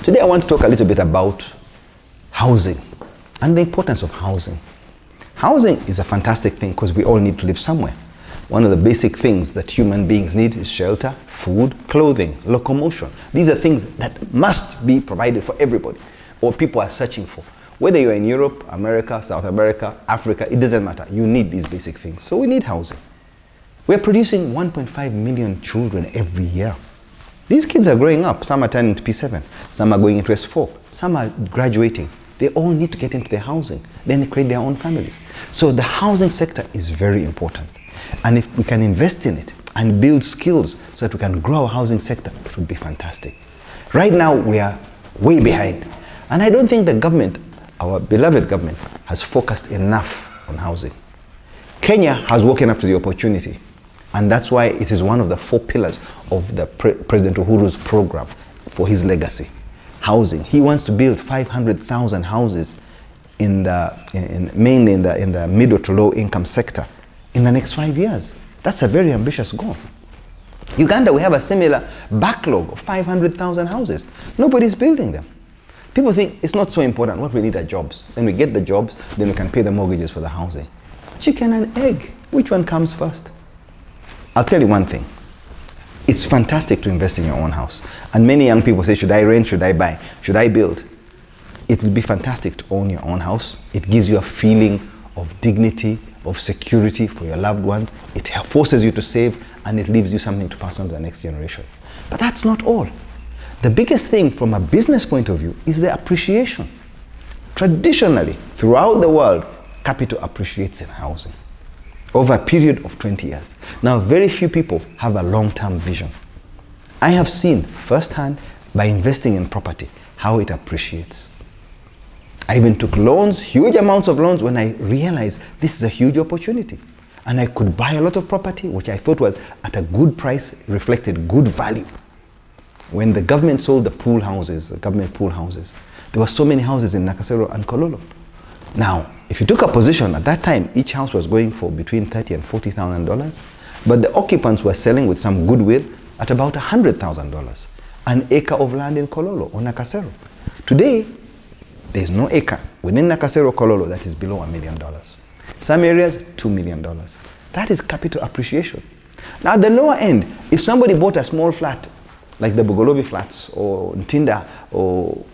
Today I want to talk a little bit about housing and the importance of housing. Housing is a fantastic thing because we all need to live somewhere. One of the basic things that human beings need is shelter, food, clothing, locomotion. These are things that must be provided for everybody, or people are searching for. Whether you're in Europe, America, South America, Africa, it doesn't matter. You need these basic things. So we need housing. We're producing 1.5 million children every year. These kids are growing up. Some are turning to P7. Some are going into S4. Some are graduating. They all need to get into their housing. Then they create their own families. So the housing sector is very important. And if we can invest in it and build skills so that we can grow our housing sector, it would be fantastic. Right now, we are way behind. And I don't think the government, our beloved government, has focused enough on housing. Kenya has woken up to the opportunity. And that's why it is one of the 4 pillars of the President Uhuru's program for his legacy. Housing. He wants to build 500,000 houses mainly in the middle to low income sector in the next 5 years. That's a very ambitious goal. Uganda, we have a similar backlog of 500,000 houses. Nobody's building them. People think it's not so important. What we need are jobs. Then we get the jobs, then we can pay the mortgages for the housing. Chicken and egg, which one comes first? I'll tell you one thing. It's fantastic to invest in your own house. And many young people say, should I rent, should I buy, should I build? It will be fantastic to own your own house. It gives you a feeling of dignity, of security for your loved ones. It forces you to save, and it leaves you something to pass on to the next generation. But that's not all. The biggest thing from a business point of view is the appreciation. Traditionally, throughout the world, capital appreciates in housing over a period of 20 years. Now, very few people have a long-term vision. I have seen firsthand, by investing in property, how it appreciates. I even took loans, huge amounts of loans, when I realized this is a huge opportunity. And I could buy a lot of property, which I thought was at a good price, reflected good value. When the government sold the pool houses, the government pool houses, there were so many houses in Nakasero and Kololo. Now, if you took a position at that time, each house was going for between $30,000 and $40,000, but the occupants were selling with some goodwill at about $100,000, an acre of land in Kololo or Nakasero. Today, there's no acre within Nakasero, Kololo that is below $1 million. Some areas, $2 million. That is capital appreciation. Now, at the lower end, if somebody bought a small flat, like the Bugolobi flats or Ntinda or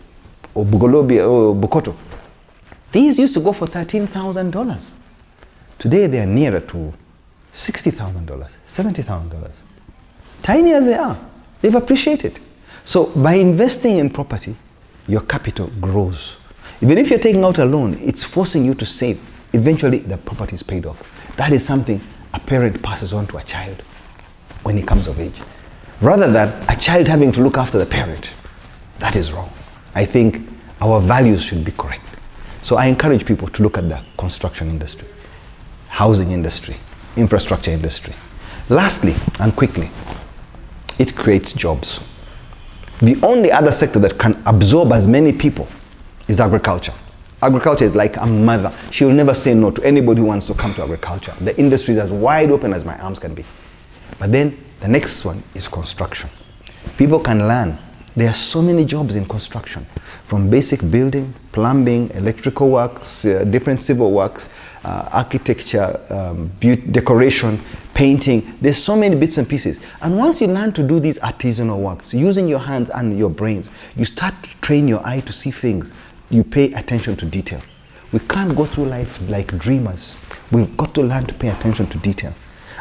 Bugolobi or Bukoto, these used to go for $13,000. Today they are nearer to $60,000, $70,000. Tiny as they are, they've appreciated. So by investing in property, your capital grows. Even if you're taking out a loan, it's forcing you to save. Eventually the property is paid off. That is something a parent passes on to a child when he comes of age. Rather than a child having to look after the parent. That is wrong. I think our values should be correct. So I encourage people to look at the construction industry, housing industry, infrastructure industry. Lastly, and quickly, it creates jobs. The only other sector that can absorb as many people is agriculture. Agriculture is like a mother. She will never say no to anybody who wants to come to agriculture. The industry is as wide open as my arms can be. But then the next one is construction. People can learn. There are so many jobs in construction, from basic building, plumbing, electrical works, different civil works, architecture, decoration, painting. There's so many bits and pieces. And once you learn to do these artisanal works, using your hands and your brains, you start to train your eye to see things. You pay attention to detail. We can't go through life like dreamers. We've got to learn to pay attention to detail.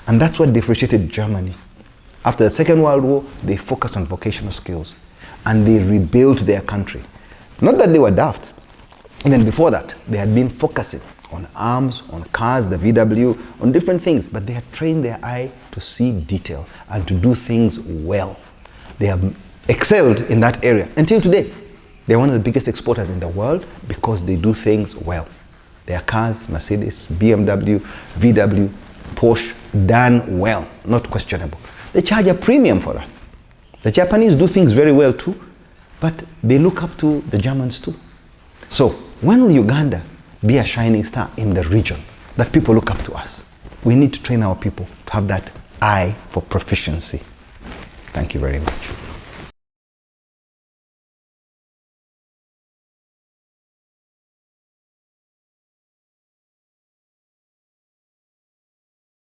And that's what differentiated Germany. After the Second World War, they focused on vocational skills. And they rebuilt their country. Not that they were daft. Even before that, they had been focusing on arms, on cars, the VW, on different things, but they had trained their eye to see detail and to do things well. They have excelled in that area until today. They're one of the biggest exporters in the world because they do things well. Their cars, Mercedes, BMW, VW, Porsche, done well, not questionable. They charge a premium for that. The Japanese do things very well too, but they look up to the Germans too. So when will Uganda be a shining star in the region that people look up to us? We need to train our people to have that eye for proficiency. Thank you very much.